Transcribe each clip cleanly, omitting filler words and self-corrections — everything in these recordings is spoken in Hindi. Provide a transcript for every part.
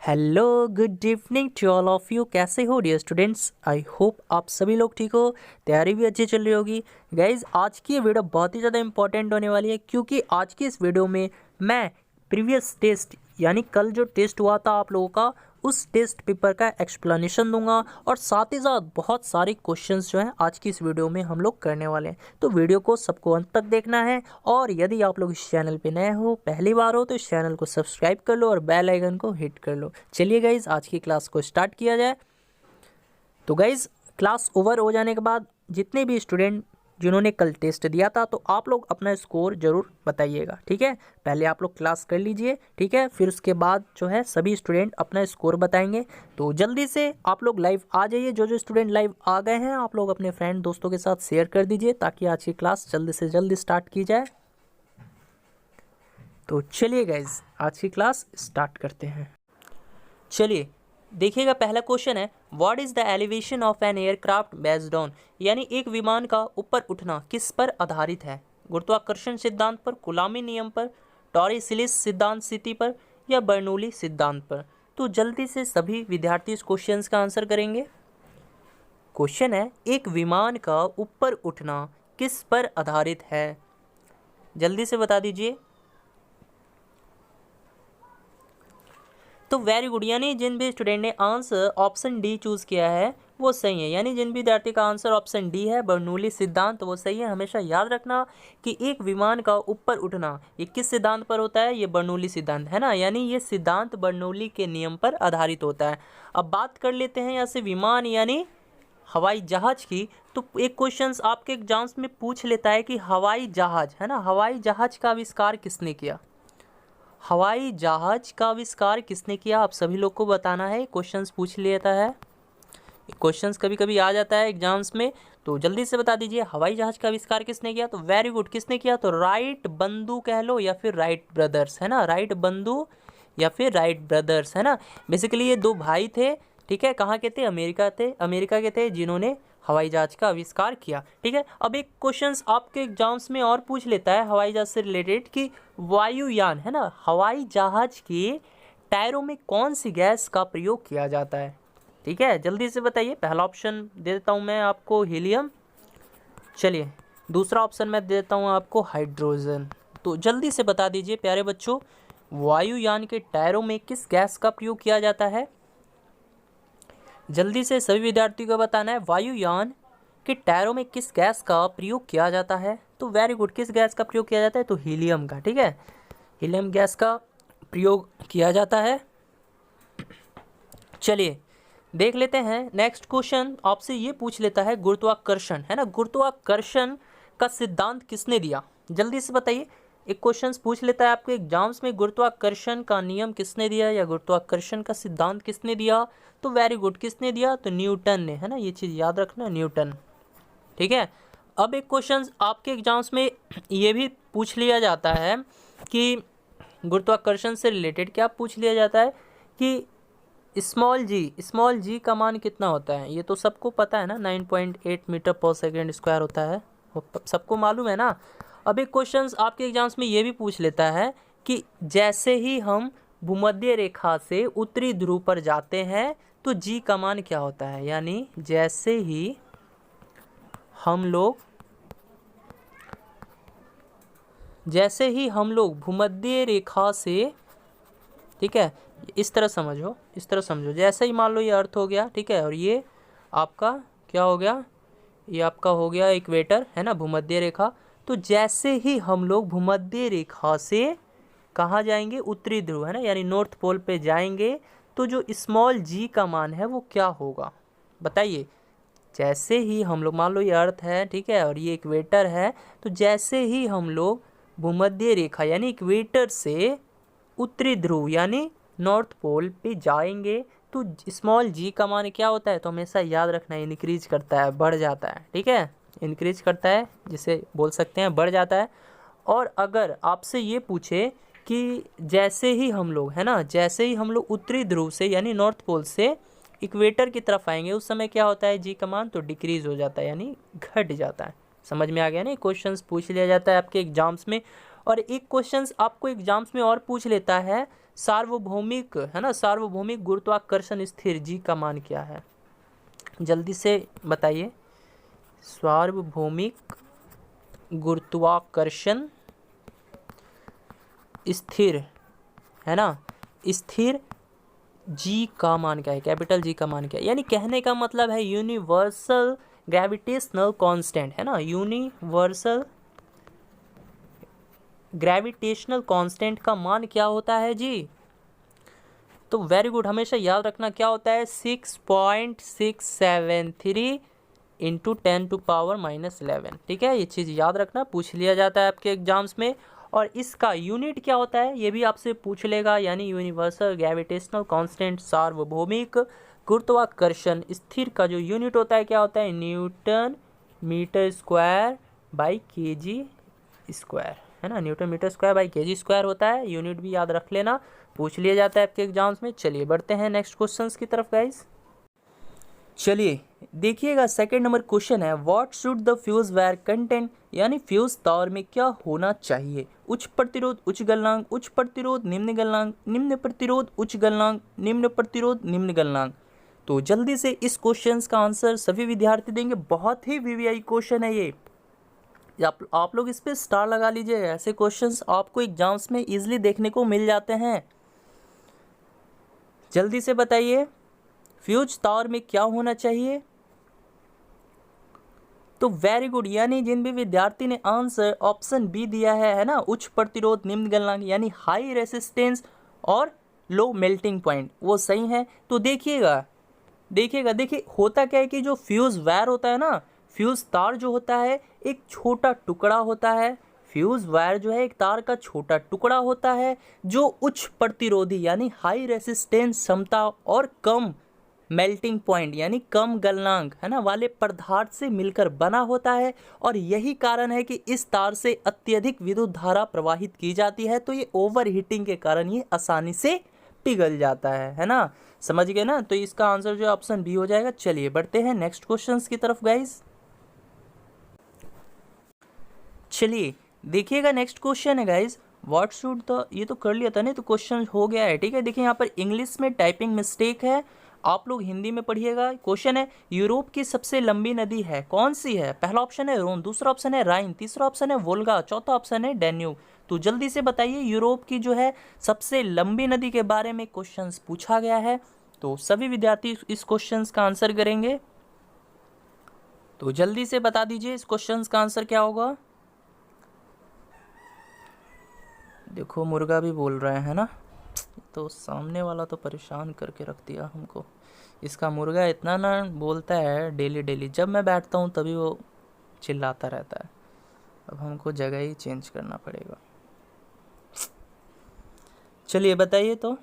Hello good evening to all of you. कैसे हो डियर स्टूडेंट्स? आई होप आप सभी लोग ठीक हो, तैयारी भी अच्छी चल रही होगी। गाइज आज की ये वीडियो बहुत ही ज़्यादा इंपॉर्टेंट होने वाली है, क्योंकि आज की इस वीडियो में मैं प्रीवियस टेस्ट यानी कल जो टेस्ट हुआ था आप लोगों का, उस टेस्ट पेपर का एक्सप्लेनेशन दूंगा और साथ ही साथ बहुत सारे क्वेश्चंस जो हैं आज की इस वीडियो में हम लोग करने वाले हैं। तो वीडियो को सबको अंत तक देखना है, और यदि आप लोग इस चैनल पे नए हो, पहली बार हो, तो इस चैनल को सब्सक्राइब कर लो और बेल आइकन को हिट कर लो। चलिए गाइज आज की क्लास को स्टार्ट किया जाए। तो गाइज क्लास ओवर हो जाने के बाद जितने भी स्टूडेंट जिन्होंने कल टेस्ट दिया था, तो आप लोग अपना स्कोर जरूर बताइएगा, ठीक है। पहले आप लोग क्लास कर लीजिए, ठीक है, फिर उसके बाद जो है सभी स्टूडेंट अपना स्कोर बताएंगे। तो जल्दी से आप लोग लाइव आ जाइए। जो जो स्टूडेंट लाइव आ गए हैं आप लोग अपने फ्रेंड दोस्तों के साथ शेयर कर दीजिए, ताकि आज की क्लास जल्दी से जल्दी स्टार्ट की जाए। तो चलिए गाइज आज की क्लास स्टार्ट करते हैं। चलिए देखिएगा, पहला क्वेश्चन है, what is the elevation of an aircraft based on, यानी एक विमान का ऊपर उठना किस पर आधारित है? गुरुत्वाकर्षण सिद्धांत पर, कूलामी नियम पर, टॉरिसिलिस सिद्धांत स्थिति पर, या बर्नौली सिद्धांत पर? तो जल्दी से सभी विद्यार्थी इस क्वेश्चन का आंसर करेंगे। क्वेश्चन है, एक विमान का ऊपर उठना किस पर आधारित है? जल्दी से बता दीजिए। तो वेरी गुड, यानी जिन भी स्टूडेंट ने आंसर ऑप्शन डी चूज़ किया है वो सही है, यानी जिन भी विद्यार्थी का आंसर ऑप्शन डी है बर्नौली सिद्धांत, तो वो सही है। हमेशा याद रखना कि एक विमान का ऊपर उठना ये किस सिद्धांत पर होता है? ये बर्नौली सिद्धांत है ना, यानी ये सिद्धांत बर्नौली के नियम पर आधारित होता है। अब बात कर लेते हैं यहाँ से विमान यानी हवाई जहाज की। तो एक क्वेश्चन आपके एग्जाम्स में पूछ लेता है कि हवाई जहाज है ना, हवाई जहाज का आविष्कार किसने किया? हवाई जहाज का आविष्कार किसने किया? आप सभी लोग को बताना है। क्वेश्चंस पूछ लेता है, क्वेश्चंस कभी कभी आ जाता है एग्जाम्स में, तो जल्दी से बता दीजिए हवाई जहाज का आविष्कार किसने किया? तो वेरी गुड, किसने किया? तो राइट बंधु कह लो या फिर राइट ब्रदर्स, है ना, राइट बंधु या फिर राइट ब्रदर्स, है ना। बेसिकली ये दो भाई थे, ठीक है, कहाँ के थे? अमेरिका के थे, जिन्होंने हवाई जहाज का आविष्कार किया, ठीक है। अब एक क्वेश्चंस आपके एग्जाम्स में और पूछ लेता है हवाई जहाज से रिलेटेड कि वायुयान है ना, हवाई जहाज के टायरों में कौन सी गैस का प्रयोग किया जाता है? ठीक है, जल्दी से बताइए। पहला ऑप्शन दे देता हूँ मैं आपको, हीलियम। चलिए दूसरा ऑप्शन मैं दे देता हूँ आपको, हाइड्रोजन। तो जल्दी से बता दीजिए प्यारे बच्चों, वायुयान के टायरों में किस गैस का प्रयोग किया जाता है? जल्दी से सभी विद्यार्थियों को बताना है, वायुयान के टायरों में किस गैस का प्रयोग किया जाता है? तो वेरी गुड, किस गैस का प्रयोग किया जाता है? तो हीलियम का, ठीक है, हीलियम गैस का प्रयोग किया जाता है। चलिए देख लेते हैं नेक्स्ट क्वेश्चन। आपसे ये पूछ लेता है गुरुत्वाकर्षण, है ना, गुरुत्वाकर्षण का सिद्धांत किसने दिया? जल्दी से बताइए। एक क्वेश्चन पूछ लेता है आपके एग्जाम्स में, गुरुत्वाकर्षण का नियम किसने दिया या गुरुत्वाकर्षण का सिद्धांत किसने दिया? तो वेरी गुड, किसने दिया? तो न्यूटन ने, है ना, ये चीज़ याद रखना, न्यूटन, ठीक है। अब एक क्वेश्चन आपके एग्जाम्स में ये भी पूछ लिया जाता है कि गुरुत्वाकर्षण से रिलेटेड क्या पूछ लिया जाता है कि स्मॉल जी का मान कितना होता है? ये तो सबको पता है ना, 9.8 मीटर पर सेकेंड स्क्वायर होता है, वो सबको मालूम है ना। अब एक क्वेश्चन आपके एग्जाम्स में ये भी पूछ लेता है कि जैसे ही हम भूमध्य रेखा से उत्तरी ध्रुव पर जाते हैं तो जी का मान क्या होता है? यानी जैसे ही हम लोग भूमध्य रेखा से, ठीक है, इस तरह समझो, जैसे ही मान लो ये अर्थ हो गया, ठीक है, और ये आपका क्या हो गया? ये आपका हो गया इक्वेटर, है ना, भूमध्य रेखा। तो जैसे ही हम लोग भूमध्य रेखा से कहाँ जाएंगे? उत्तरी ध्रुव, है ना, यानी नॉर्थ पोल पे जाएंगे, तो जो स्मॉल जी का मान है वो क्या होगा? बताइए। जैसे ही हम लोग, मान लो ये अर्थ है, ठीक है, और ये इक्वेटर है, तो जैसे ही हम लोग भूमध्य रेखा यानी इक्वेटर से उत्तरी ध्रुव यानी नॉर्थ पोल पे जाएंगे, तो स्मॉल जी का मान क्या होता है? तो हमेशा याद रखना, इंक्रीज करता है, बढ़ जाता है, ठीक है, इंक्रीज करता है, जिसे बोल सकते हैं बढ़ जाता है। और अगर आपसे ये पूछे कि जैसे ही हम लोग, है ना, जैसे ही हम लोग उत्तरी ध्रुव से यानी नॉर्थ पोल से इक्वेटर की तरफ आएंगे, उस समय क्या होता है? जी का मान तो डिक्रीज हो जाता है, यानी घट जाता है। समझ में आ गया ना? क्वेश्चंस पूछ लिया जाता है आपके एग्जाम्स में। और एक क्वेश्चंस आपको एग्जाम्स में और पूछ लेता है सार्वभौमिक, है ना, सार्वभौमिक गुरुत्वाकर्षण स्थिर जी का मान क्या है? जल्दी से बताइए। सार्वभौमिक गुरुत्वाकर्षण स्थिर, है ना, स्थिर जी का मान क्या है? कैपिटल जी का मान क्या है? यानी कहने का मतलब है यूनिवर्सल ग्रेविटेशनल कांस्टेंट, है ना, यूनिवर्सल ग्रेविटेशनल कांस्टेंट का मान क्या होता है जी? तो वेरी गुड, हमेशा याद रखना क्या होता है, 6.673 इंटू 10⁻⁻11। ठीक है, ये चीज़ याद रखना, पूछ लिया जाता है आपके एग्जाम्स में। और इसका यूनिट क्या होता है ये भी आपसे पूछ लेगा, यानी यूनिवर्सल ग्रेविटेशनल कांस्टेंट सार्वभौमिक गुरुत्वाकर्षण स्थिर का जो यूनिट होता है क्या होता है, newton metre square by KG square, है ना, newton metre square by KG square होता है। यूनिट भी याद रख लेना, पूछ लिया जाता है आपके एग्जाम्स में। चलिए बढ़ते हैं नेक्स्ट क्वेश्चंस की तरफ गाइस। चलिए देखिएगा, सेकंड नंबर क्वेश्चन है, what should the fuse wire content, यानी फ्यूज तार में क्या होना चाहिए? उच्च प्रतिरोध, उच्च गलनांक, उच्च प्रतिरोध, निम्न गलनांक, निम्न प्रतिरोध, उच्च गलनांक, निम्न प्रतिरोध, निम्न गलनांक। तो जल्दी से इस क्वेश्चन का आंसर सभी विद्यार्थी देंगे। बहुत ही वीवीआई क्वेश्चन है ये, आप लोग इस पे स्टार लगा लीजिए। ऐसे क्वेश्चंस आपको एग्जाम्स में इजीली देखने को मिल जाते हैं। जल्दी से बताइए, फ्यूज तार में क्या होना चाहिए? तो वेरी गुड, यानी जिन भी विद्यार्थी ने आंसर ऑप्शन बी दिया है ना, उच्च प्रतिरोध, निम्न गलनांक, यानी हाई रेसिस्टेंस और लो मेल्टिंग पॉइंट, वो सही है। तो देखिए होता क्या है कि जो फ्यूज वायर होता है ना, फ्यूज तार जो होता है एक छोटा टुकड़ा होता है। फ्यूज वायर जो है एक तार का छोटा टुकड़ा होता है जो उच्च प्रतिरोधी यानी हाई रेसिस्टेंस क्षमता और कम मेल्टिंग पॉइंट यानी कम गलनांक, है ना, वाले पदार्थ से मिलकर बना होता है। और यही कारण है कि इस तार से अत्यधिक विद्युत धारा प्रवाहित की जाती है। तो ये ओवर हीटिंग के कारण ये आसानी से पिघल जाता है ना, समझ गए ना? तो इसका आंसर जो ऑप्शन बी हो जाएगा। चलिए बढ़ते हैं नेक्स्ट क्वेश्चंस की तरफ गाइस। चलिए देखिएगा, नेक्स्ट क्वेश्चन है गाइस, व्हाट शुड द, ये तो कर लिया था ना, तो क्वेश्चन हो गया है। ठीक है, देखिए यहाँ पर इंग्लिश में टाइपिंग मिस्टेक है, आप लोग हिंदी में पढ़िएगा। क्वेश्चन है, यूरोप की सबसे लंबी नदी है कौन सी है? पहला ऑप्शन है रोन, दूसरा ऑप्शन है राइन, तीसरा ऑप्शन है वोल्गा, चौथा ऑप्शन है डैन्यूब। तो जल्दी से बताइए, यूरोप की जो है सबसे लंबी नदी के बारे में क्वेश्चन पूछा गया है। तो सभी विद्यार्थी इस क्वेश्चन का आंसर करेंगे। तो जल्दी से बता दीजिए इस क्वेश्चन का आंसर क्या होगा। देखो मुर्गा भी बोल रहे हैं ना, तो सामने वाला तो परेशान करके रख दिया हमको। इसका मुर्गा इतना ना बोलता है डेली डेली, जब मैं बैठता हूँ तभी वो चिल्लाता रहता है। अब हमको जगह ही चेंज करना पड़ेगा। चलिए बताइए, तो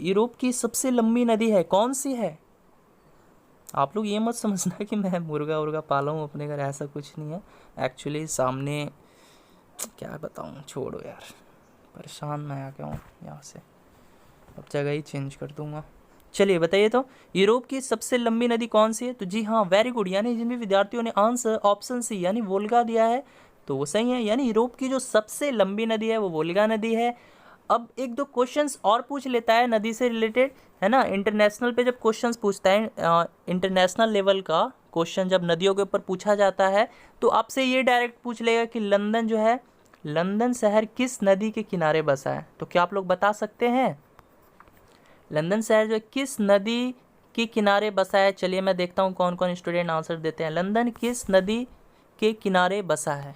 यूरोप की सबसे लंबी नदी है कौन सी है? आप लोग ये मत समझना कि मैं मुर्गा पाला हूँ अपने घर, ऐसा कुछ नहीं है। एक्चुअली सामने क्या बताऊँ, छोड़ो यार, परेशान मैं आ गया हूँ यहाँ से, अब जगह ही चेंज कर दूंगा। चलिए बताइए, तो यूरोप की सबसे लंबी नदी कौन सी है? तो जी हाँ, वेरी गुड, यानी जिन भी विद्यार्थियों ने आंसर ऑप्शन सी यानी वोल्गा दिया है तो वो सही है। यानी यूरोप की जो सबसे लंबी नदी है वो वोल्गा नदी है। अब एक दो क्वेश्चंस और पूछ लेता है नदी से रिलेटेड, है ना। इंटरनेशनल पे जब क्वेश्चंस पूछता है, इंटरनेशनल लेवल का क्वेश्चन जब नदियों के ऊपर पूछा जाता है तो आपसे ये डायरेक्ट पूछ लेगा कि लंदन जो है, लंदन शहर किस नदी के किनारे बसा है? तो क्या आप लोग बता सकते हैं लंदन शहर जो है किस नदी के किनारे बसा है? चलिए मैं देखता हूँ कौन कौन स्टूडेंट आंसर देते हैं। लंदन किस नदी के किनारे बसा है?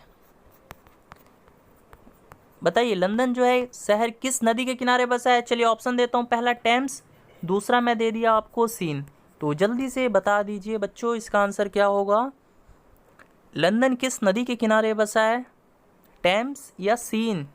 बताइए, लंदन जो है शहर किस नदी के किनारे बसा है? चलिए ऑप्शन देता हूँ, पहला टेम्स, दूसरा मैं दे दिया आपको सीन। तो जल्दी से बता दीजिए बच्चों इसका आंसर क्या होगा। लंदन किस नदी के किनारे बसा है, टेम्स या सीन?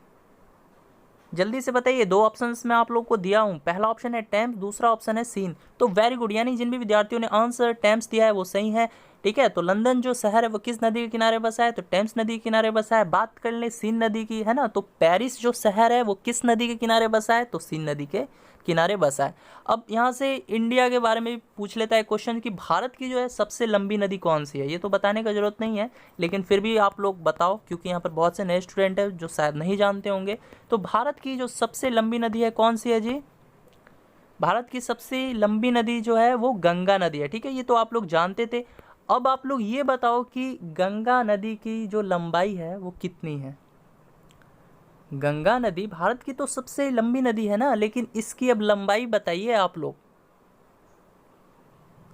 जल्दी से बताइए, दो ऑप्शंस मैं आप लोग को दिया हूँ, पहला ऑप्शन है टेम्स, दूसरा ऑप्शन है सीन। तो वेरी गुड, यानी जिन भी विद्यार्थियों ने आंसर टेम्स दिया है वो सही है। ठीक है। तो लंदन जो शहर है वो किस नदी के किनारे बसा है, तो टेम्स नदी के किनारे बसा है। बात कर ले सीन नदी की, है ना, तो पेरिस जो शहर है वो किस नदी के किनारे बसा है, तो सीन नदी के किनारे बसा है। अब यहाँ से इंडिया के बारे में भी पूछ लेता है क्वेश्चन कि भारत की जो है सबसे लंबी नदी कौन सी है। ये तो बताने का जरूरत नहीं है, लेकिन फिर भी आप लोग बताओ, क्योंकि यहाँ पर बहुत से नए स्टूडेंट हैं जो शायद नहीं जानते होंगे। तो भारत की जो सबसे लंबी नदी है कौन सी है जी, भारत की सबसे लंबी नदी जो है वो गंगा नदी है। ठीक है, ये तो आप लोग जानते थे। अब आप लोग ये बताओ कि गंगा नदी की जो लंबाई है वो कितनी है। गंगा नदी भारत की तो सबसे लंबी नदी है ना, लेकिन इसकी अब लंबाई बताइए आप लोग,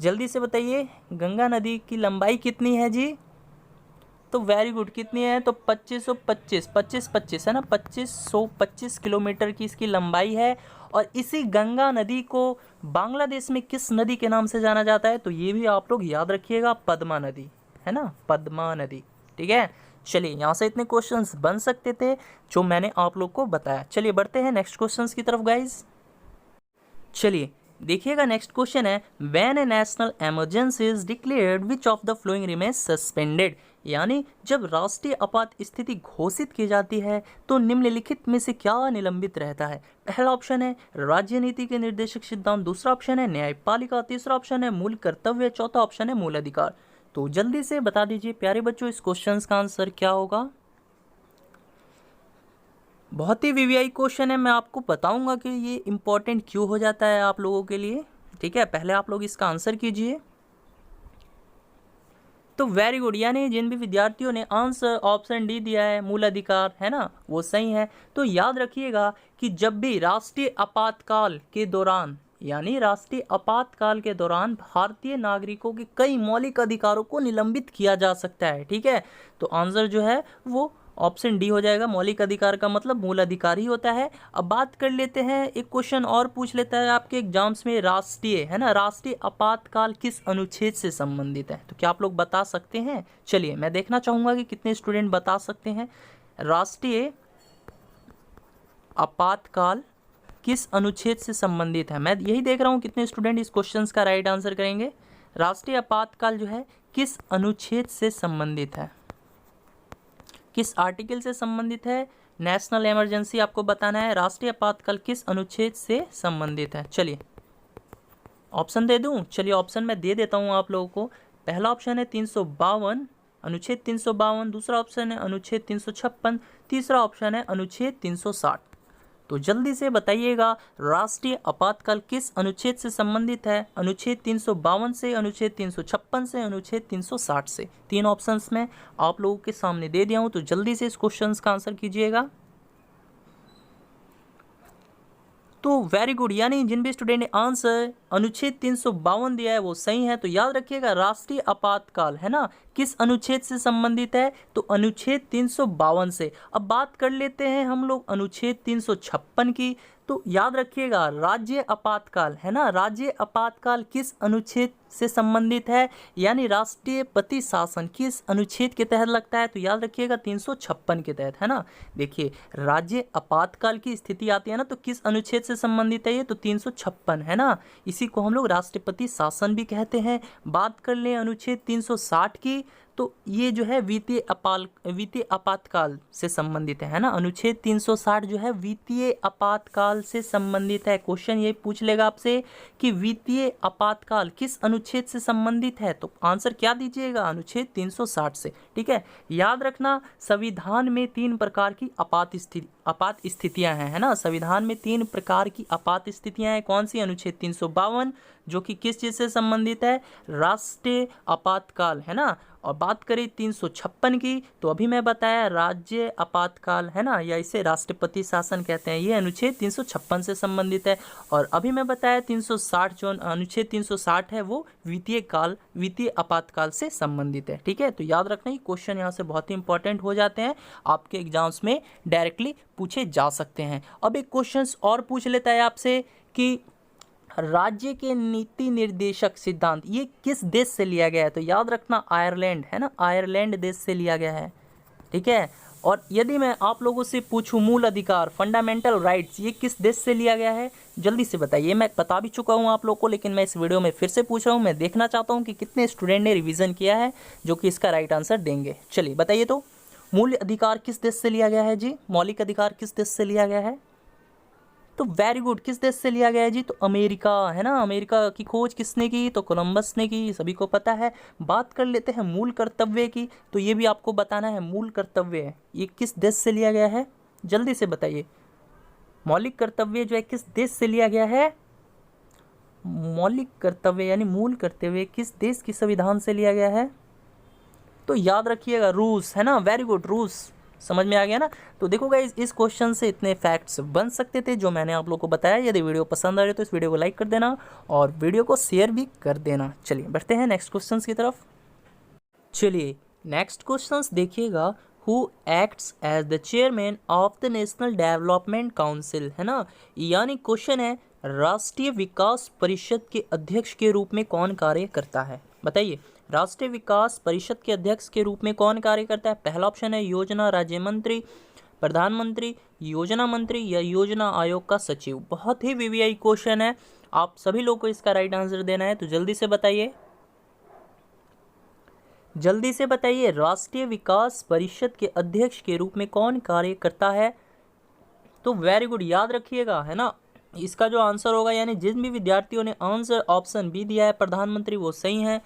जल्दी से बताइए गंगा नदी की लंबाई कितनी है जी। तो वेरी गुड, कितनी है, तो 2525 है ना, 2525 किलोमीटर की इसकी लंबाई है। और इसी गंगा नदी को बांग्लादेश में किस नदी के नाम से जाना जाता है, तो ये भी आप लोग याद रखिएगा, पद्मा नदी, है ना, पद्मा नदी। ठीक है, चलिए यहाँ से इतने क्वेश्चंस बन सकते थे जो मैंने आप लोग को बताया। चलिए बढ़ते हैं नेक्स्ट क्वेश्चंस की तरफ गाइज। चलिए देखिएगा, नेक्स्ट क्वेश्चन है, when A national emergency is declared which of the flowing remains suspended, यानी जब राष्ट्रीय आपात स्थिति घोषित की जाती है तो निम्नलिखित में से क्या निलंबित रहता है। पहला ऑप्शन है राज्य नीति के निर्देशक सिद्धांत, दूसरा ऑप्शन है न्यायपालिका, तीसरा ऑप्शन है मूल कर्तव्य, चौथा ऑप्शन है मूल अधिकार। तो जल्दी से बता दीजिए प्यारे बच्चों इस क्वेश्चन का आंसर क्या होगा। बहुत ही वीवीआई क्वेश्चन है, मैं आपको बताऊंगा कि ये इंपॉर्टेंट क्यों हो जाता है आप लोगों के लिए। ठीक है, पहले आप लोग इसका आंसर कीजिए। तो वेरी गुड, यानी जिन भी विद्यार्थियों ने आंसर ऑप्शन डी दिया है मूल अधिकार, है ना, वो सही है। तो याद रखिएगा कि जब भी राष्ट्रीय आपातकाल के दौरान, यानी राष्ट्रीय आपातकाल के दौरान भारतीय नागरिकों के कई मौलिक अधिकारों को निलंबित किया जा सकता है। ठीक है, तो आंसर जो है वो ऑप्शन डी हो जाएगा। मौलिक अधिकार का मतलब मूल अधिकार ही होता है। अब बात कर लेते हैं, एक क्वेश्चन और पूछ लेता है आपके एग्जाम्स में, राष्ट्रीय, है ना, राष्ट्रीय आपातकाल किस अनुच्छेद से संबंधित है, तो क्या आप लोग बता सकते हैं। चलिए मैं देखना चाहूंगा कि कितने स्टूडेंट बता सकते हैं राष्ट्रीय आपातकाल किस अनुच्छेद से संबंधित है। मैं यही देख रहा हूँ कितने स्टूडेंट इस क्वेश्चन का राइट आंसर करेंगे। राष्ट्रीय आपातकाल जो है किस अनुच्छेद से संबंधित है, किस आर्टिकल से संबंधित है। नेशनल इमरजेंसी आपको बताना है, राष्ट्रीय आपातकाल किस अनुच्छेद से संबंधित है। चलिए ऑप्शन दे दूं, चलिए ऑप्शन मैं दे देता हूं आप लोगों को। पहला ऑप्शन है 352, अनुच्छेद 352, दूसरा ऑप्शन है अनुच्छेद 356, तीसरा ऑप्शन है अनुच्छेद 360। तो जल्दी से बताइएगा राष्ट्रीय आपातकाल किस अनुच्छेद से संबंधित है। अनुच्छेद 352 से, अनुच्छेद 356 से, अनुच्छेद 360 से। तीन ऑप्शंस में आप लोगों के सामने दे दिया हूं, तो जल्दी से इस क्वेश्चन का आंसर कीजिएगा। तो वेरी गुड, यानी जिन भी स्टूडेंट ने आंसर अनुच्छेद 352 दिया है वो सही है। तो याद रखिएगा राष्ट्रीय आपातकाल, है ना, किस अनुच्छेद से संबंधित है, तो अनुच्छेद 352 से। अब बात कर लेते हैं हम लोग अनुच्छेद 356 की। तो याद रखिएगा राज्य आपातकाल, है ना, राज्य आपातकाल किस अनुच्छेद से संबंधित है, यानी राष्ट्रपति शासन किस अनुच्छेद के तहत लगता है, तो याद रखिएगा 356 के तहत, है ना। देखिए राज्य आपातकाल की स्थिति आती है ना, तो किस अनुच्छेद से संबंधित है ये, तो 356, है ना। इसी को हम लोग राष्ट्रपति शासन भी कहते हैं। बात कर लें अनुच्छेद 360 की, तो ये जो है वित्तीय आपातकाल से संबंधित है ना। अनुच्छेद 360 जो है वित्तीय आपातकाल से संबंधित है। क्वेश्चन ये पूछ लेगा आपसे कि वित्तीय आपातकाल किस अनुच्छेद से संबंधित है, तो आंसर क्या दीजिएगा, अनुच्छेद 360 से। ठीक है, याद रखना संविधान में 3 प्रकार की आपात स्थितियां हैं, है ना। संविधान में 3 प्रकार की आपात स्थितियां हैं। कौन सी, अनुच्छेद 352 जो कि किस चीज से संबंधित है, राष्ट्रीय आपातकाल, है ना। और बात करें 356 की, तो अभी मैं बताया राज्य आपातकाल, है ना, या इसे राष्ट्रपति शासन कहते हैं, ये अनुच्छेद 356 से संबंधित है। और अभी मैं बताया 360 जो अनुच्छेद 360 है वो वित्तीय आपातकाल से संबंधित है। ठीक है, तो याद रखना ये क्वेश्चन यहाँ से बहुत ही इंपॉर्टेंट हो जाते हैं, आपके एग्जाम्स में डायरेक्टली पूछे जा सकते हैं। अब एक क्वेश्चन और पूछ लेता है आपसे कि राज्य के नीति निर्देशक सिद्धांत ये किस देश से लिया गया है, तो याद रखना आयरलैंड, है ना, आयरलैंड देश से लिया गया है। ठीक है, और यदि मैं आप लोगों से पूछूं मूल अधिकार फंडामेंटल राइट्स ये किस देश से लिया गया है, जल्दी से बताइए। मैं बता भी चुका हूं आप लोगों को, लेकिन मैं इस वीडियो में फिर से पूछ रहा हूं। मैं देखना चाहता हूं कि कितने स्टूडेंट ने रिवीजन किया है जो कि इसका राइट आंसर देंगे। चलिए बताइए तो, मूल अधिकार किस देश से लिया गया है जी? मौलिक अधिकार किस देश से लिया गया है? तो वेरी गुड, किस देश से लिया गया है जी? तो अमेरिका, है ना। अमेरिका की खोज किसने की? तो कोलंबस ने की, सभी को पता है। बात कर लेते हैं मूल कर्तव्य की, तो ये भी आपको बताना है। मूल कर्तव्य ये किस देश से लिया गया है? जल्दी से बताइए। मौलिक कर्तव्य जो है किस देश से लिया गया है? मौलिक कर्तव्य यानी मूल कर्तव्य किस देश की संविधान से लिया गया है? तो याद रखिएगा, रूस, है ना। वेरी गुड, रूस। समझ में आ गया ना। तो देखो गाइस, इस क्वेश्चन से इतने फैक्ट्स बन सकते थे जो मैंने आप लोगों को बताया। यदि वीडियो पसंद आ रही है तो इस वीडियो को लाइक कर देना और वीडियो को शेयर भी कर देना। चलिए बढ़ते हैं नेक्स्ट क्वेश्चन की तरफ। चलिए नेक्स्ट क्वेश्चन देखिएगा, who acts as the chairman of the National Development Council, है ना। यानी क्वेश्चन है, राष्ट्रीय विकास परिषद के अध्यक्ष के रूप में कौन कार्य करता है? बताइए, राष्ट्रीय विकास परिषद के अध्यक्ष के रूप में कौन कार्य करता है? पहला ऑप्शन है योजना राज्य मंत्री, प्रधानमंत्री, योजना मंत्री या योजना आयोग का सचिव। बहुत ही वीवीआई क्वेश्चन है, आप सभी लोग को इसका राइट आंसर देना है। तो जल्दी से बताइए, जल्दी से बताइए, राष्ट्रीय विकास परिषद के अध्यक्ष के रूप में कौन कार्य करता है? तो वेरी गुड, याद रखिएगा, है ना। इसका जो आंसर होगा, यानी जिन भी विद्यार्थियों ने आंसर ऑप्शन बी दिया है प्रधानमंत्री, वो सही है।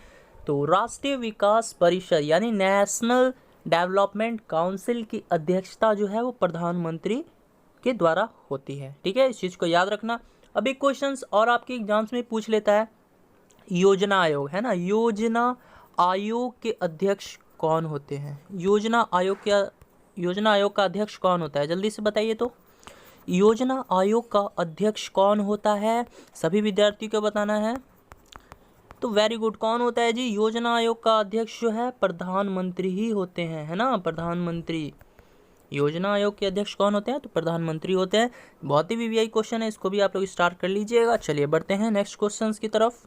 तो राष्ट्रीय विकास परिषद यानी नेशनल डेवलपमेंट काउंसिल की अध्यक्षता जो है वो प्रधानमंत्री के द्वारा होती है। ठीक है, इस चीज़ को याद रखना। अब एक क्वेश्चन और आपके एग्जाम्स में पूछ लेता है, योजना आयोग, है ना। योजना आयोग के अध्यक्ष कौन होते हैं? योजना आयोग का अध्यक्ष कौन होता है? जल्दी से बताइए तो, योजना आयोग का अध्यक्ष कौन होता है? सभी विद्यार्थियों को बताना है। तो वेरी गुड, कौन होता है जी? योजना आयोग का अध्यक्ष जो है प्रधानमंत्री ही होते हैं, है ना। प्रधानमंत्री, योजना आयोग के अध्यक्ष कौन होते हैं? तो प्रधानमंत्री होते हैं। बहुत ही वीवीआई क्वेश्चन है, इसको भी आप लोग स्टार्ट कर लीजिएगा। चलिए बढ़ते हैं नेक्स्ट क्वेश्चन की तरफ।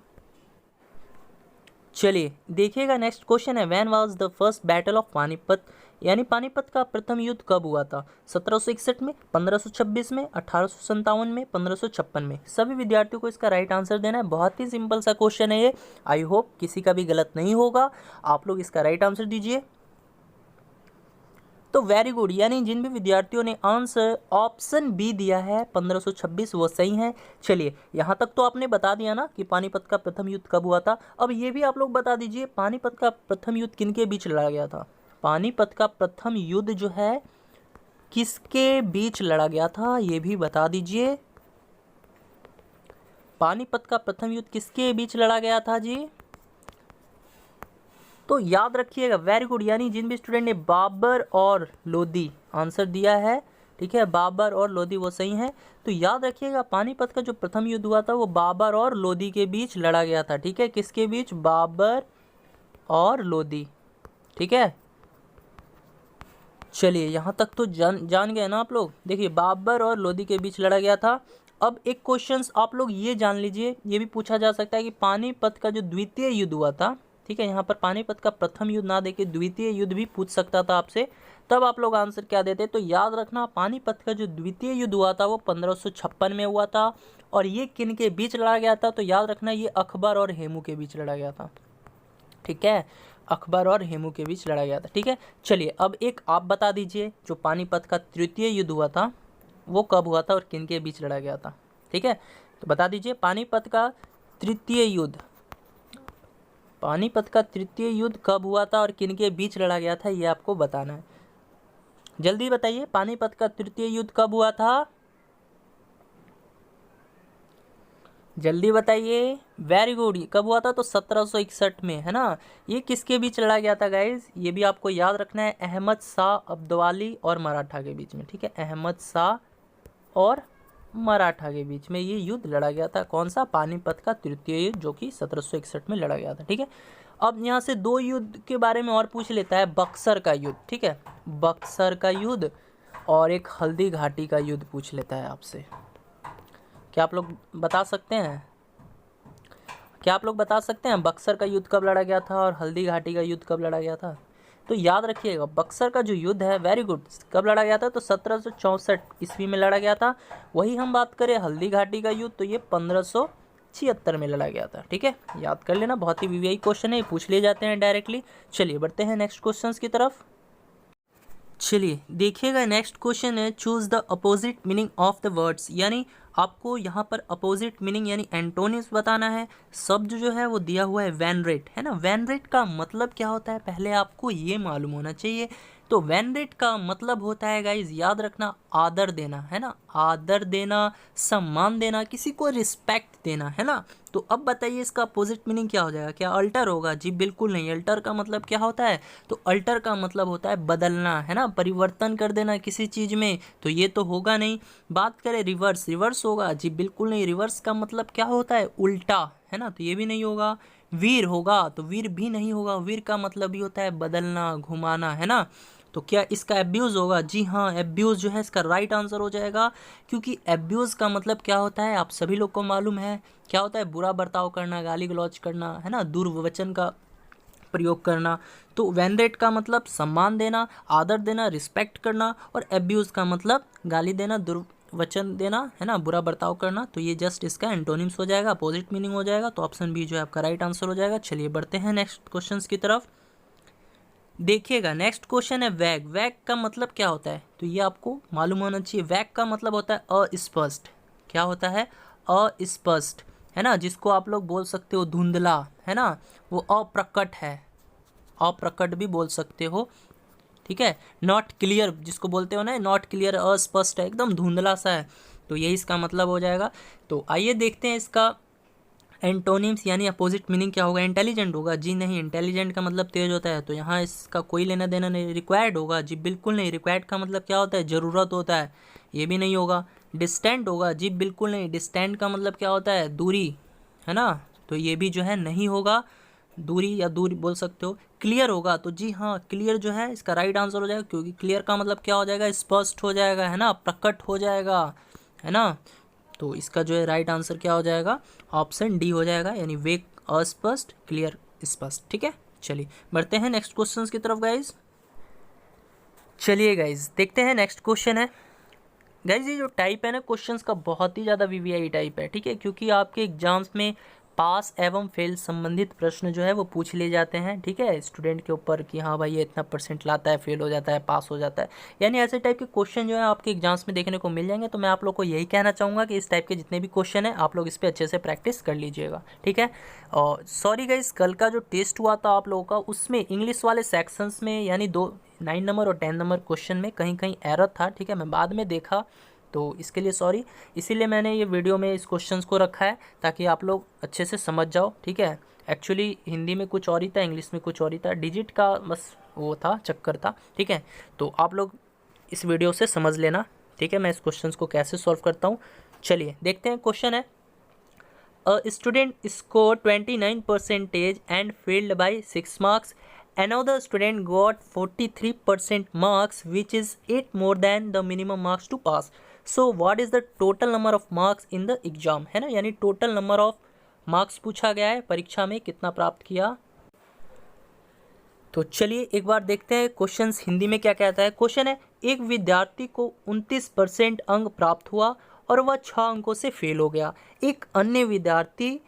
चलिए देखिएगा, नेक्स्ट क्वेश्चन है, when was the first battle of Panipat, यानी पानीपत का प्रथम युद्ध कब हुआ था? 1761 में, 1526 में, 1857 में, 1556 में। सभी विद्यार्थियों को इसका राइट आंसर देना है। बहुत ही सिंपल सा क्वेश्चन है ये, आई होप किसी का भी गलत नहीं होगा। आप लोग इसका राइट आंसर दीजिए। तो वेरी गुड, यानी जिन भी विद्यार्थियों ने आंसर ऑप्शन बी दिया है 1526 वो सही है। चलिए यहाँ तक तो आपने बता दिया ना कि पानीपत का प्रथम युद्ध कब हुआ था। अब ये भी आप लोग बता दीजिए, पानीपत का प्रथम युद्ध किनके बीच लड़ा गया था? पानीपत का प्रथम युद्ध जो है किसके बीच लड़ा गया था, ये भी बता दीजिए। पानीपत का प्रथम युद्ध किसके बीच लड़ा गया था जी? तो याद रखिएगा, वेरी गुड, यानी जिन भी स्टूडेंट ने बाबर और लोदी आंसर दिया है, ठीक है, बाबर और लोदी वो सही है। तो याद रखिएगा, पानीपत का जो प्रथम युद्ध हुआ था वो बाबर और लोदी के बीच लड़ा गया था। ठीक है, किसके बीच? बाबर और लोदी। ठीक है, चलिए यहाँ तक तो जान गए ना आप लोग। देखिए, बाबर और लोदी के बीच लड़ा गया था। अब एक क्वेश्चन आप लोग ये जान लीजिए, ये भी पूछा जा सकता है कि पानीपत का जो द्वितीय युद्ध हुआ था, ठीक है, यहाँ पर पानीपत का प्रथम युद्ध ना देके द्वितीय युद्ध भी पूछ सकता था आपसे, तब आप लोग आंसर क्या देते? तो याद रखना, पानीपत का जो द्वितीय युद्ध हुआ था वो 1556 में हुआ था। और ये किन के बीच लड़ा गया था? तो याद रखना, ये अकबर और हेमू के बीच लड़ा गया था। ठीक है, अकबर और हेमू के बीच लड़ा गया था। ठीक है, चलिए अब एक आप बता दीजिए, जो पानीपत का तृतीय युद्ध हुआ था वो कब हुआ था और किन के बीच लड़ा गया था? ठीक है, तो बता दीजिए, पानीपत का तृतीय युद्ध, पानीपत का तृतीय युद्ध कब हुआ था और किन के बीच लड़ा गया था, ये आपको बताना है। जल्दी बताइए, पानीपत का तृतीय युद्ध कब हुआ था? जल्दी बताइए। वेरी गुड, कब हुआ था? तो 1761 में, है ना। ये किसके बीच लड़ा गया था गाइज? ये भी आपको याद रखना है, अहमद शाह अब्दाली और मराठा के बीच में। ठीक है, अहमद शाह और मराठा के बीच में ये युद्ध लड़ा गया था। कौन सा? पानीपत का तृतीय युद्ध, जो कि 1761 में लड़ा गया था। ठीक है, अब यहाँ से दो युद्ध के बारे में और पूछ लेता है, बक्सर का युद्ध, ठीक है, बक्सर का युद्ध और एक हल्दी घाटी का युद्ध पूछ लेता है आपसे। क्या आप लोग बता सकते हैं? क्या आप लोग बता सकते हैं बक्सर का युद्ध कब लड़ा गया था और हल्दी घाटी का युद्ध कब लड़ा गया था? तो याद रखिएगा बक्सर का जो युद्ध है, वेरी गुड, कब लड़ा गया था? तो 1764 ईस्वी में लड़ा गया था। वही हम बात करें हल्दी घाटी का युद्ध, तो ये 1576 में लड़ा गया था। ठीक है, याद कर लेना, बहुत ही वीवीआई क्वेश्चन है, पूछ लिए जाते हैं डायरेक्टली। चलिए बढ़ते हैं नेक्स्ट क्वेश्चन की तरफ। चलिए देखिएगा, नेक्स्ट क्वेश्चन है choose the opposite meaning of the words, यानी आपको यहाँ पर अपोजिट मीनिंग यानी एंटोनिम्स बताना है। शब्द जो है वो दिया हुआ है वेनरेट, है ना। वेनरेट का मतलब क्या होता है पहले आपको ये मालूम होना चाहिए। तो वेनरेट का मतलब होता है गाइज, याद रखना, आदर देना, है ना, आदर देना, सम्मान देना, किसी को रिस्पेक्ट देना, है ना। तो अब बताइए इसका अपोजिट मीनिंग क्या हो जाएगा? क्या अल्टर होगा? जी बिल्कुल नहीं। अल्टर का मतलब क्या होता है? तो अल्टर का मतलब होता है बदलना, है ना, परिवर्तन कर देना किसी चीज़ में, तो ये तो होगा नहीं। बात करें रिवर्स, रिवर्स होगा? जी बिल्कुल नहीं। रिवर्स का मतलब क्या होता है? उल्टा, है ना, तो ये भी नहीं होगा। वीर होगा? तो वीर भी नहीं होगा। वीर का मतलब भी होता है बदलना, घुमाना, है ना। तो क्या इसका एब्यूज़ होगा? जी हाँ, एब्यूज़ जो है इसका राइट आंसर हो जाएगा, क्योंकि एब्यूज़ का मतलब क्या होता है आप सभी लोग को मालूम है। क्या होता है? बुरा बर्ताव करना, गाली गलौज करना, है ना, दुर्वचन का प्रयोग करना। तो वेनरेट का मतलब सम्मान देना, आदर देना, रिस्पेक्ट करना, और एब्यूज़ का मतलब गाली देना, दुर्वचन देना, है ना, बुरा बर्ताव करना। तो ये जस्ट इसका एंटोनिम्स हो जाएगा, अपोजिट मीनिंग हो जाएगा। तो ऑप्शन बी जो है आपका राइट आंसर हो जाएगा। चलिए बढ़ते हैं नेक्स्ट क्वेश्चन की तरफ। देखिएगा नेक्स्ट क्वेश्चन है वैग। वैग का मतलब क्या होता है? तो ये आपको मालूम होना चाहिए। वैग का मतलब होता है अस्पष्ट। क्या होता है? अस्पष्ट, है ना, जिसको आप लोग बोल सकते हो धुंधला, है ना, वो अप्रकट है, अप्रकट भी बोल सकते हो। ठीक है, नॉट क्लियर जिसको बोलते हो ना, नॉट क्लियर, अस्पष्ट है, एकदम धुंधला सा है, तो यही इसका मतलब हो जाएगा। तो आइए देखते हैं इसका एंटोनिम्स यानी अपोजिट मीनिंग क्या होगा। इंटेलिजेंट होगा? जी नहीं, इंटेलिजेंट का मतलब तेज होता है, तो यहाँ इसका कोई लेना देना नहीं। रिक्वायर्ड होगा? जी बिल्कुल नहीं। रिक्वायर्ड का मतलब क्या होता है? ज़रूरत होता है, ये भी नहीं होगा। डिस्टेंट होगा? जी बिल्कुल नहीं। डिस्टेंट का मतलब क्या होता है? दूरी, है ना, तो ये भी जो है नहीं होगा। दूरी या दूरी बोल सकते हो। क्लियर होगा? तो जी हाँ, क्लियर जो है इसका राइट आंसर हो जाएगा, क्योंकि क्लियर का मतलब क्या हो जाएगा? स्पष्ट हो जाएगा, है ना, प्रकट हो जाएगा, है ना। तो इसका जो है राइट आंसर क्या हो जाएगा? ऑप्शन डी हो जाएगा, यानी वेग अस्पष्ट, क्लियर स्पष्ट। ठीक है, चलिए बढ़ते हैं नेक्स्ट क्वेश्चन की तरफ गाइज। चलिए गाइज देखते हैं नेक्स्ट क्वेश्चन है। गाइज ये जो टाइप है ना क्वेश्चंस का, बहुत ही ज़्यादा वीवीआई टाइप है। ठीक है, क्योंकि आपके एग्जाम्स में पास एवं फेल संबंधित प्रश्न जो है वो पूछ लिए जाते हैं। ठीक है, स्टूडेंट के ऊपर कि हाँ भाई ये इतना परसेंट लाता है, फेल हो जाता है, पास हो जाता है, यानी ऐसे टाइप के क्वेश्चन जो है आपके एग्जाम्स में देखने को मिल जाएंगे। तो मैं आप लोग को यही कहना चाहूँगा कि इस टाइप के जितने भी क्वेश्चन हैं आप लोग इस पर अच्छे से प्रैक्टिस कर लीजिएगा। ठीक है, और सॉरी गाइज, कल का जो टेस्ट हुआ था आप लोगों का, उसमें इंग्लिश वाले सेक्शंस में यानी 9 नंबर और 10 नंबर क्वेश्चन में कहीं कहीं एरर था। ठीक है, मैं बाद में देखा, तो इसके लिए सॉरी। इसीलिए मैंने ये वीडियो में इस क्वेश्चंस को रखा है ताकि आप लोग अच्छे से समझ जाओ। ठीक है, एक्चुअली हिंदी में कुछ और ही था, इंग्लिश में कुछ और ही था, डिजिट का बस वो था, चक्कर था। ठीक है, तो आप लोग इस वीडियो से समझ लेना। ठीक है, मैं इस क्वेश्चंस को कैसे सॉल्व करता हूँ। चलिए देखते हैं, क्वेश्चन है a student score 29% and failed by 6 marks. Another student got 43% marks, which is 8 more than the minimum marks to pass. So what is the total number of marks in the exam? है ना, यानी टोटल नंबर ऑफ मार्क्स पूछा गया है, परीक्षा में कितना प्राप्त किया। तो चलिए एक बार देखते हैं क्वेश्चंस हिंदी में क्या कहता है। क्वेश्चन है, एक विद्यार्थी को 29% अंक प्राप्त हुआ और वह 6 अंकों से फेल हो गया। एक अन्य विद्यार्थी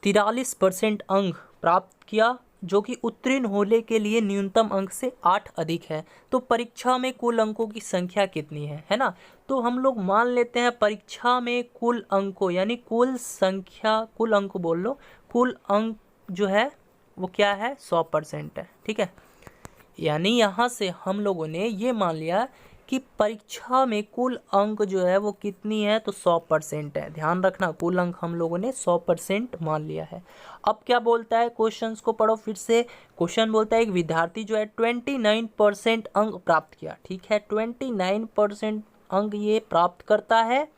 43% अंक प्राप्त किया, जो कि उत्तीर्ण होने के लिए न्यूनतम अंक से 8 अधिक है। तो परीक्षा में कुल अंकों की संख्या कितनी है ना। तो हम लोग मान लेते हैं परीक्षा में कुल अंकों यानी कुल संख्या, कुल अंक बोल लो, कुल अंक जो है वो क्या है? 100% है। ठीक है, यानी यहाँ से हम लोगों ने ये मान लिया कि परीक्षा में कुल अंक जो है वो कितनी है? तो 100% है। ध्यान रखना, कुल अंक हम लोगों ने 100% मान लिया है। अब क्या बोलता है, क्वेश्चंस को पढ़ो फिर से। क्वेश्चन बोलता है एक विद्यार्थी जो है 29% अंक प्राप्त किया। ठीक है, 29% अंक ये प्राप्त करता है,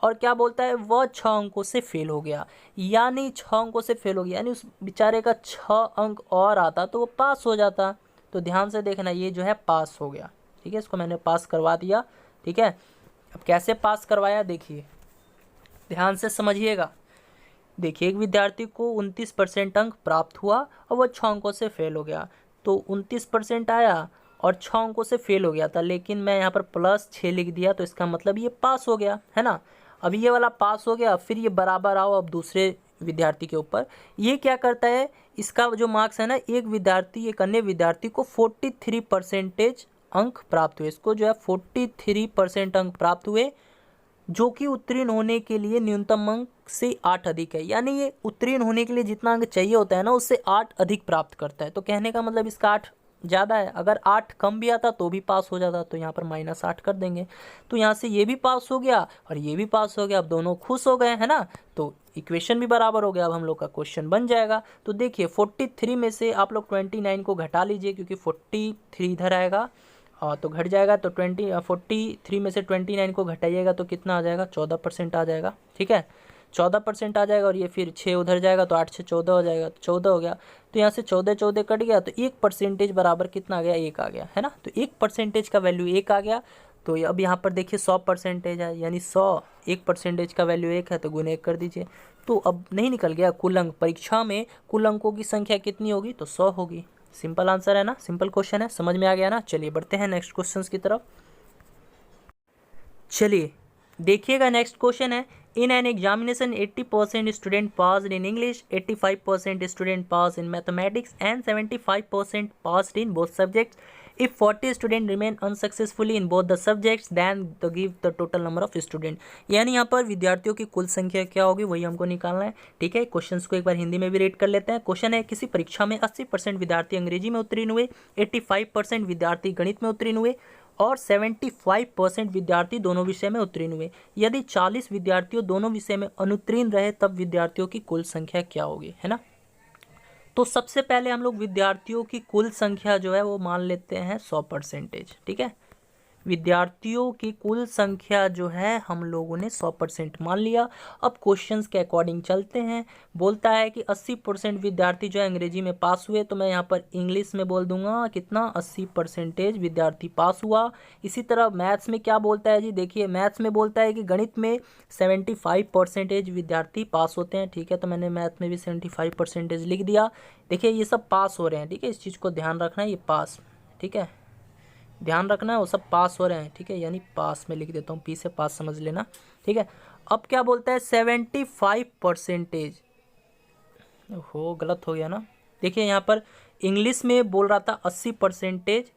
और क्या बोलता है, वह 6 अंकों से फेल हो गया। यानी 6 अंकों से फेल हो गया, यानी उस बेचारे का 6 अंक और आता तो वो पास हो जाता। तो ध्यान से देखना, ये जो है पास हो गया। ठीक है, इसको मैंने पास करवा दिया। ठीक है, अब कैसे पास करवाया देखिए, ध्यान से समझिएगा। देखिए, एक विद्यार्थी को 29% अंक प्राप्त हुआ और वह 6 अंकों से फेल हो गया। तो 29% आया और 6 अंकों से फेल हो गया था, लेकिन मैं यहाँ पर +6 लिख दिया तो इसका मतलब ये पास हो गया है ना। अब ये वाला पास हो गया, फिर ये बराबर आओ अब दूसरे विद्यार्थी के ऊपर। ये क्या करता है, इसका जो मार्क्स है ना, एक अन्य विद्यार्थी को 43% अंक प्राप्त हुए, इसको जो है 43% अंक प्राप्त हुए, जो कि उत्तीर्ण होने के लिए न्यूनतम अंक से 8 अधिक है। यानी ये उत्तीर्ण होने के लिए जितना अंक चाहिए होता है ना, उससे 8 अधिक प्राप्त करता है। तो कहने का मतलब इसका 8 ज़्यादा है। अगर 8 कम भी आता तो भी पास हो जाता, तो यहाँ पर -8 कर देंगे। तो यहाँ से ये भी पास हो गया और ये भी पास हो गया, अब दोनों खुश हो गए है ना। तो इक्वेशन भी बराबर हो गया, अब हम लोग का क्वेश्चन बन जाएगा। तो देखिए 43 में से आप लोग 29 को घटा लीजिए, क्योंकि 43 इधर आएगा तो घट जाएगा। तो 43 में से 29 को घटाइएगा तो कितना आ जाएगा, 14% आ जाएगा। ठीक है, 14% आ जाएगा। और ये फिर 6 उधर जाएगा तो 8 से 14 हो जाएगा, तो 14 हो गया। तो यहाँ से 14 कट गया, तो 1% बराबर कितना आ गया, 1 आ गया है ना। तो 1% का वैल्यू 1 आ गया। तो अब यहाँ पर देखिए 100% है, यानी 1% का वैल्यू 1 है, तो गुने 1 कर दीजिए। तो अब नहीं निकल गया कुल अंक, परीक्षा में कुल अंकों की संख्या कितनी होगी, तो 100 होगी। सिंपल आंसर है ना, सिंपल क्वेश्चन है, समझ में आ गया ना। चलिए बढ़ते हैं नेक्स्ट क्वेश्चन की तरफ। चलिए देखिएगा, नेक्स्ट क्वेश्चन है, in an examination 80% student passed in English, 85% student pass in mathematics and 75% passed in both subjects. If 40 student remain unsuccessfully in both the subjects, then the give the total number of student. यानी यहाँ पर विद्यार्थियों की कुल संख्या क्या होगी, वही हमको निकालना है। ठीक है, क्वेश्चन को एक बार हिंदी में भी रीड कर लेते हैं। क्वेश्चन है, किसी परीक्षा में 80% विद्यार्थी अंग्रेजी में उत्तीर्ण हुए, 85% विद्यार्थी गणित में उत्तीर्ण हुए और 75% विद्यार्थी दोनों विषय में उत्तीर्ण हुए। यदि 40 विद्यार्थियों दोनों विषय में अनुत्तीर्ण रहे, तब विद्यार्थियों की कुल संख्या क्या होगी, है ना। तो सबसे पहले हम लोग विद्यार्थियों की कुल संख्या जो है वो मान लेते हैं 100%। ठीक है, विद्यार्थियों की कुल संख्या जो है हम लोगों ने 100% मान लिया। अब क्वेश्चंस के अकॉर्डिंग चलते हैं। बोलता है कि 80% विद्यार्थी जो है अंग्रेजी में पास हुए, तो मैं यहाँ पर इंग्लिश में बोल दूंगा कितना, 80% विद्यार्थी पास हुआ। इसी तरह मैथ्स में क्या बोलता है जी, देखिए मैथ्स में बोलता है कि गणित में 75% विद्यार्थी पास होते हैं। ठीक है, तो मैंने मैथ में भी 75% लिख दिया। देखिए ये सब पास हो रहे हैं, ठीक है, इस चीज़ को ध्यान रखना है, ये पास, ठीक है, ध्यान रखना है, वो सब पास हो रहे हैं। ठीक है, यानी पास में लिख देता हूँ, पी से पास समझ लेना। ठीक है, अब क्या बोलता है, 75%। हो गलत हो गया ना। देखिए यहाँ पर इंग्लिश में बोल रहा था 80%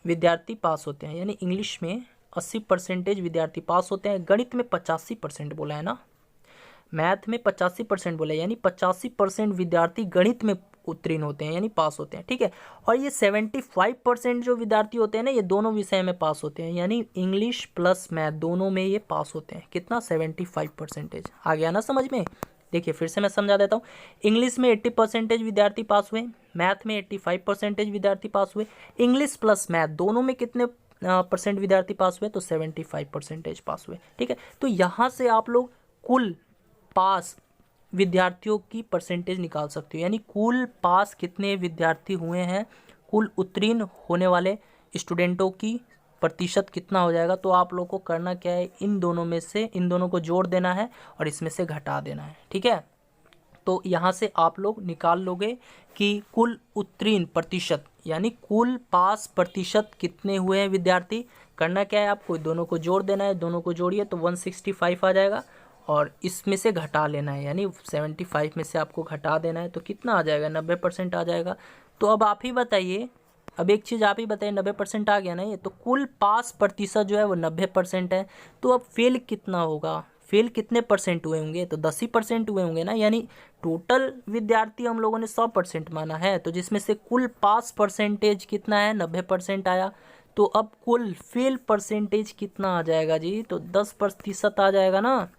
विद्यार्थी पास होते हैं, यानी इंग्लिश में 80% विद्यार्थी पास होते हैं। गणित में 85% बोला है ना, मैथ में 85% बोला है, यानी 85% विद्यार्थी गणित में उत्तीर्ण होते हैं, यानी पास होते हैं। ठीक है, और ये 75% जो विद्यार्थी होते हैं ना, ये दोनों विषय में पास होते हैं, यानी इंग्लिश प्लस मैथ दोनों में ये पास होते हैं। कितना, 75%। आ गया ना समझ में। देखिए फिर से मैं समझा देता हूँ। इंग्लिश में 80% विद्यार्थी पास हुए, मैथ में 85% विद्यार्थी पास हुए, इंग्लिश प्लस मैथ दोनों में कितने % विद्यार्थी पास हुए, तो 75% पास हुए। ठीक है, तो यहाँ से आप लोग कुल पास विद्यार्थियों की परसेंटेज निकाल सकते हो, यानी कुल पास कितने विद्यार्थी हुए हैं, कुल उत्तीर्ण होने वाले स्टूडेंटों की प्रतिशत कितना हो जाएगा। तो आप लोग को करना क्या है, इन दोनों में से इन दोनों को जोड़ देना है और इसमें से घटा देना है। ठीक है, तो यहाँ से आप लोग निकाल लोगे कि कुल उत्तीर्ण प्रतिशत, यानी कुल पास प्रतिशत कितने हुए हैं विद्यार्थी। करना क्या है, आपको दोनों को जोड़ देना है, दोनों को जोड़िए तो 165 आ जाएगा और इसमें से घटा लेना है, यानी 75 में से आपको घटा देना है, तो कितना आ जाएगा, 90% आ जाएगा। तो अब आप ही बताइए, अब एक चीज़ आप ही बताइए, 90% आ गया ना ये, तो कुल पास प्रतिशत जो है वो 90% है। तो अब फेल कितना होगा, फेल कितने % हुए होंगे, तो 10 ही % हुए होंगे ना, यानी टोटल विद्यार्थी हम लोगों ने 100% माना है, तो जिसमें से कुल पास परसेंटेज कितना है, 90% आया। तो अब कुल फेल परसेंटेज कितना आ जाएगा जी, तो 10% आ जाएगा ना।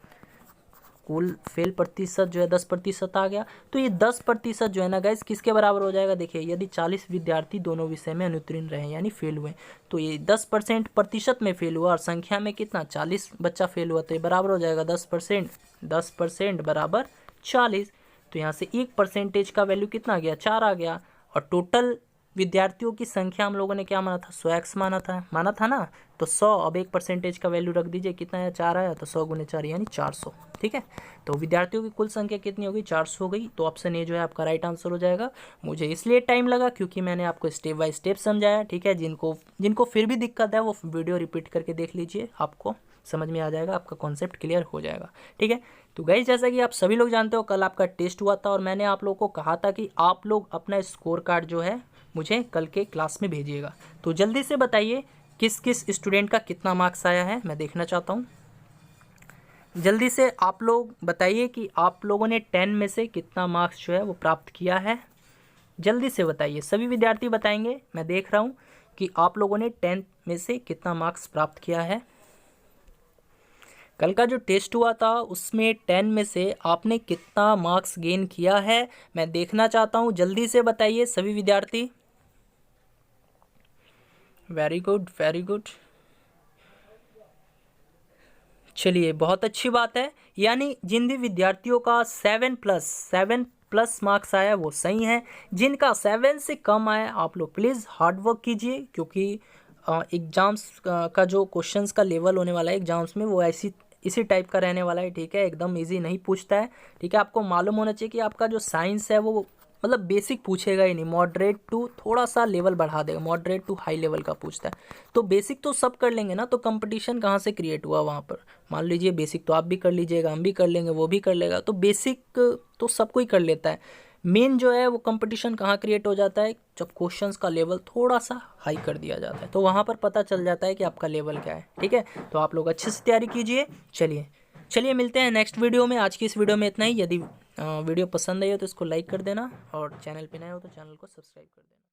कुल फेल प्रतिशत जो है 10% आ गया। तो ये 10% जो है ना गाइस किसके बराबर हो जाएगा, देखिए यदि 40 विद्यार्थी दोनों विषय में अनुत्तीर्ण रहे, यानी फेल हुए, तो ये 10% प्रतिशत में फेल हुआ और संख्या में कितना, 40 बच्चा फेल हुआ, तो ये बराबर हो जाएगा 10% बराबर 40। तो यहाँ से 1% का वैल्यू कितना आ गया, 4 आ गया। और टोटल विद्यार्थियों की संख्या हम लोगों ने क्या माना था, 100x माना था ना। तो 100, अब एक परसेंटेज का वैल्यू रख दीजिए, कितना है, 4 आया, तो 100 × 4 यानी 400। ठीक है, तो विद्यार्थियों की कुल संख्या कितनी होगी, 400 हो गई। तो ऑप्शन ए जो है आपका राइट आंसर हो जाएगा। मुझे इसलिए टाइम लगा क्योंकि मैंने आपको स्टेप बाय स्टेप समझाया। ठीक है, जिनको फिर भी दिक्कत है वो वीडियो रिपीट करके देख लीजिए, आपको समझ में आ जाएगा, आपका कॉन्सेप्ट क्लियर हो जाएगा। ठीक है, तो गाइस जैसा कि आप सभी लोग जानते हो, कल आपका टेस्ट हुआ था और मैंने आप लोगों को कहा था कि आप लोग अपना स्कोर कार्ड जो है मुझे कल के क्लास में भेजिएगा। तो जल्दी से बताइए किस किस स्टूडेंट का कितना मार्क्स आया है, मैं देखना चाहता हूँ। जल्दी से आप लोग बताइए कि आप लोगों ने 10 में से कितना मार्क्स जो है वो प्राप्त किया है। जल्दी से बताइए, सभी विद्यार्थी बताएंगे। मैं देख रहा हूँ कि आप लोगों ने 10 में से कितना मार्क्स प्राप्त किया है। कल का जो टेस्ट हुआ था उसमें 10 में से आपने कितना मार्क्स गेन किया है, मैं देखना चाहता हूँ। जल्दी से बताइए सभी विद्यार्थी। Very good, very good. चलिए, बहुत अच्छी बात है। यानी जिन भी विद्यार्थियों का 7+ मार्क्स आया वो सही है। जिनका 7 से कम आया आप लोग प्लीज़ हार्ड वर्क कीजिए, क्योंकि एग्ज़ाम्स का जो क्वेश्चंस का लेवल होने वाला है एग्ज़ाम्स में वो इसी टाइप का रहने वाला है। ठीक है, एकदम इजी नहीं पूछता है। ठीक है, आपको मालूम होना चाहिए कि आपका जो साइंस है वो मतलब बेसिक पूछेगा ही नहीं, मॉडरेट टू थोड़ा सा लेवल बढ़ा देगा, मॉडरेट टू हाई लेवल का पूछता है। तो बेसिक तो सब कर लेंगे ना, तो कंपटीशन कहाँ से क्रिएट हुआ वहाँ पर। मान लीजिए बेसिक तो आप भी कर लीजिएगा, हम भी कर लेंगे, वो भी कर लेगा, तो बेसिक तो सब कोई कर लेता है। मेन जो है वो कंपटीशन कहाँ क्रिएट हो जाता है, जब क्वेश्चंस का लेवल थोड़ा सा हाई कर दिया जाता है, तो वहाँ पर पता चल जाता है कि आपका लेवल क्या है। ठीक है, तो आप लोग अच्छे से तैयारी कीजिए। चलिए मिलते हैं नेक्स्ट वीडियो में। आज की इस वीडियो में इतना ही। यदि वीडियो पसंद आई हो तो इसको लाइक कर देना, और चैनल पे नए हो तो चैनल को सब्सक्राइब कर देना।